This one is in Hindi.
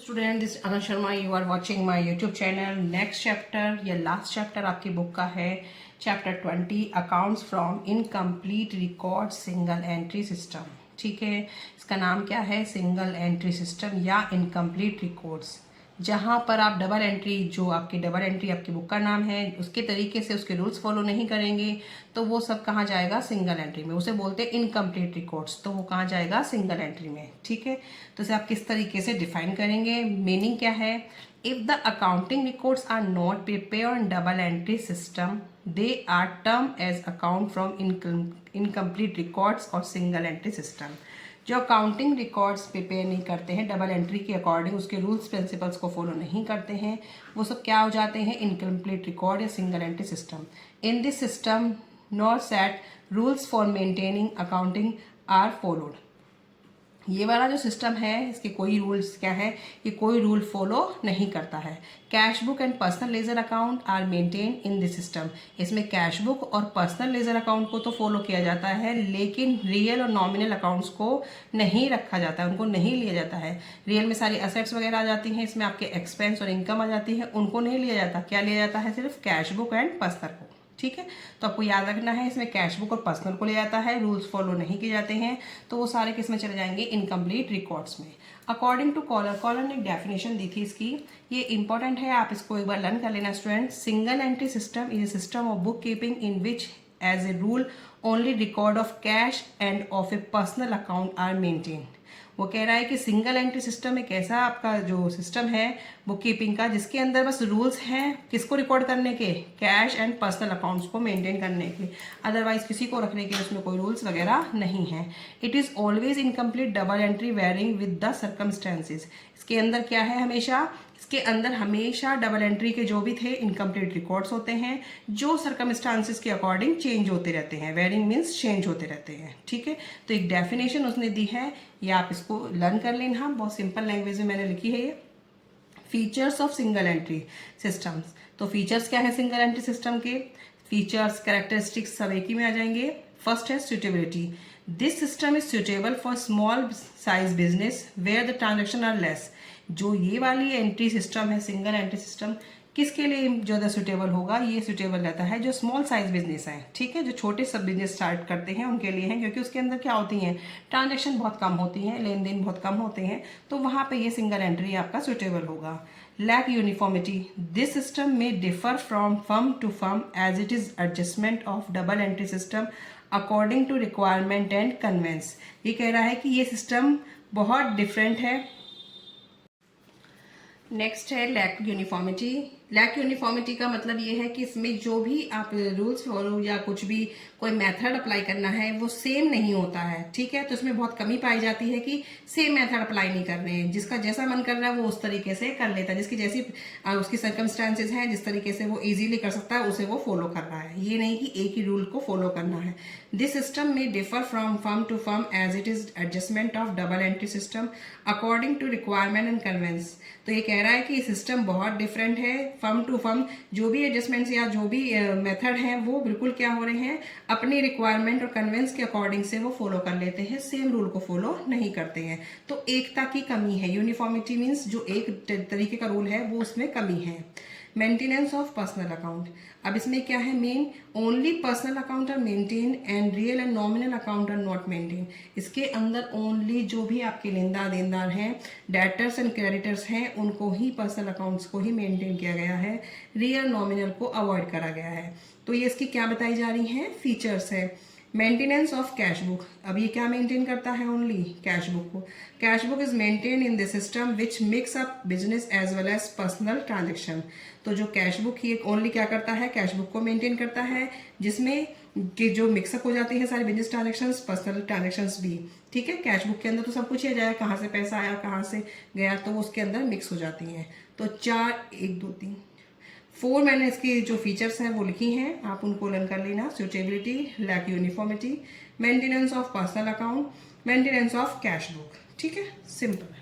Student this Anu Sharma, you are watching my YouTube channel. Next chapter या लास्ट चैप्टर आपकी बुक का है chapter 20 accounts from incomplete record single entry system. ठीक है, इसका नाम क्या है? सिंगल एंट्री सिस्टम या इनकम्प्लीट रिकॉर्ड्स। जहाँ पर आप डबल एंट्री, जो आपकी डबल एंट्री आपकी बुक का नाम है, उसके तरीके से उसके रूल्स फॉलो नहीं करेंगे तो वो सब कहाँ जाएगा? सिंगल एंट्री में। उसे बोलते हैं इनकम्प्लीट रिकॉर्ड्स, तो वो कहाँ जाएगा? सिंगल एंट्री में। ठीक है, तो इसे आप किस तरीके से डिफाइन करेंगे? मीनिंग क्या है? If the accounting records are not prepare in double entry system they are term as account from incomplete records और सिंगल एंट्री सिस्टम। जो अकाउंटिंग रिकॉर्ड्स प्रिपेयर नहीं करते हैं डबल एंट्री के अकॉर्डिंग, उसके रूल्स प्रिंसिपल्स को फॉलो नहीं करते हैं, वो सब क्या हो जाते हैं? इनकम्प्लीट रिकॉर्ड या single entry system. In this system nor set rules for maintaining accounting are followed. ये वाला जो सिस्टम है, इसके कोई रूल्स क्या है? ये कोई रूल फॉलो नहीं करता है। Cash book and personal ledger account are maintain in this system. इसमें कैश बुक और पर्सनल लेजर अकाउंट को तो फॉलो किया जाता है, लेकिन रियल और नॉमिनल अकाउंट्स को नहीं रखा जाता है, उनको नहीं लिया जाता है। रियल में सारी असेट्स वगैरह आ जाती हैं, इसमें आपके एक्सपेंस और इनकम आ जाती है, उनको नहीं लिया जाता। क्या लिया जाता है? सिर्फ कैश बुक एंड पर्सनल को। ठीक है, तो आपको याद रखना है, इसमें कैश बुक और पर्सनल को ले जाता है, रूल्स फॉलो नहीं किए जाते हैं, तो वो सारे किस में चले जाएंगे? इनकम्प्लीट रिकॉर्ड्स में। अकॉर्डिंग टू कॉलर ने एक डेफिनेशन दी थी इसकी, ये इंपॉर्टेंट है, आप इसको एक बार लर्न कर लेना student. Single entry system is a system of book keeping in which as a rule only record of cash and of a personal account are maintain. वो कह रहा है कि सिंगल एंट्री सिस्टम एक ऐसा आपका जो सिस्टम है बुक कीपिंग का, जिसके अंदर बस रूल्स हैं किसको रिकॉर्ड करने के? कैश एंड पर्सनल अकाउंट्स को मेंटेन करने के, अदरवाइज किसी को रखने के उसमें कोई रूल्स वगैरह नहीं है। It is always incomplete double entry varying with the circumstances. इसके अंदर क्या है? हमेशा इसके अंदर हमेशा डबल एंट्री के जो भी थे इनकम्प्लीट रिकॉर्ड्स होते हैं, जो सर्कमस्टांसेस के अकॉर्डिंग चेंज होते रहते हैं। वेरिंग मीन्स चेंज होते रहते हैं। ठीक है, तो एक डेफिनेशन उसने दी है, ये आप इसको लर्न कर लेना। बहुत सिंपल लैंग्वेज में मैंने लिखी है ये। Features of single entry systems. तो फीचर्स क्या है सिंगल एंट्री सिस्टम के? फीचर्स, कैरेक्टरिस्टिक्स सब एक ही में आ जाएंगे। फर्स्ट है suitability. This system is suitable for small size business where the transaction are less. जो ये वाली एंट्री सिस्टम है, सिंगल एंट्री सिस्टम, किसके लिए ज़्यादा सुटेबल होगा? ये सुटेबल रहता है जो स्मॉल साइज बिजनेस है। ठीक है, जो छोटे सब बिजनेस स्टार्ट करते हैं उनके लिए है, क्योंकि उसके अंदर क्या होती हैं? ट्रांजैक्शन बहुत कम होती हैं, लेन देन बहुत कम होते हैं, तो वहाँ पे ये सिंगल एंट्री आपका सुटेबल होगा। Lack uniformity. This system may differ from firm to firm as it is adjustment of double entry system according to requirement and convenience. ये कह रहा है कि ये सिस्टम बहुत डिफरेंट है। नेक्स्ट है लैक यूनिफॉर्मिटी। लैक यूनिफॉर्मिटी का मतलब ये है कि इसमें जो भी आप रूल्स फॉलो या कुछ भी कोई मेथड अप्लाई करना है वो सेम नहीं होता है। ठीक है, तो इसमें बहुत कमी पाई जाती है कि सेम मेथड अप्लाई नहीं कर रहे हैं। जिसका जैसा मन कर रहा है वो उस तरीके से कर लेता है, जिसकी जैसी उसकी सर्कमस्टांसेस हैं, जिस तरीके से वो इजीली कर सकता है उसे वो फॉलो कर रहा है। ये नहीं कि एक ही रूल को फॉलो करना है। This system may differ from firm to firm as it is adjustment of double entry system according to requirement and convenience. तो ये कह रहा है कि ये सिस्टम बहुत डिफरेंट है फर्म टू फर्म। जो भी एडजस्टमेंट्स या जो भी मेथड हैं वो बिल्कुल क्या हो रहे हैं? अपनी रिक्वायरमेंट और कन्वेंस के अकॉर्डिंग से वो फॉलो कर लेते हैं, सेम रूल को फॉलो नहीं करते हैं। तो एकता की कमी है। यूनिफॉर्मिटी मीन्स जो एक तरीके का रूल है वो उसमें कमी है। Maintenance of personal account. अब इसमें क्या है? Main only personal account are maintain and real and nominal account are not maintain. इसके अंदर ओनली जो भी आपके लेनदार देनदार हैं, डेटर्स एंड क्रेडिटर्स हैं, उनको ही पर्सनल अकाउंट्स को ही मेंटेन किया गया है, रियल नॉमिनल को अवॉइड करा गया है। तो ये इसकी क्या बताई जा रही हैं? फीचर्स है। Maintenance of cash book. अब ये क्या मेंटेन करता है? ओनली कैश बुक को। Cash book is maintain in the system which mix up business as well as personal transaction. तो जो कैश बुक ही ओनली क्या करता है? कैश बुक को मेंटेन करता है, जिसमें कि जो मिक्सअप हो जाती है सारे बिजनेस ट्रांजेक्शन्स, पर्सनल ट्रांजेक्शन्स भी। ठीक है, कैश बुक के अंदर तो सब कुछ ही जाएगा, कहाँ से पैसा आया, कहाँ से गया, तो उसके अंदर मिक्स हो जाती हैं। तो 4, 1, 2, 3, 4 मैंने इसकी जो फीचर्स हैं वो लिखी हैं, आप उनको लर्न कर लेना। Suitability, lack uniformity, maintenance of personal account, maintenance of cash book. ठीक है, सिंपल है।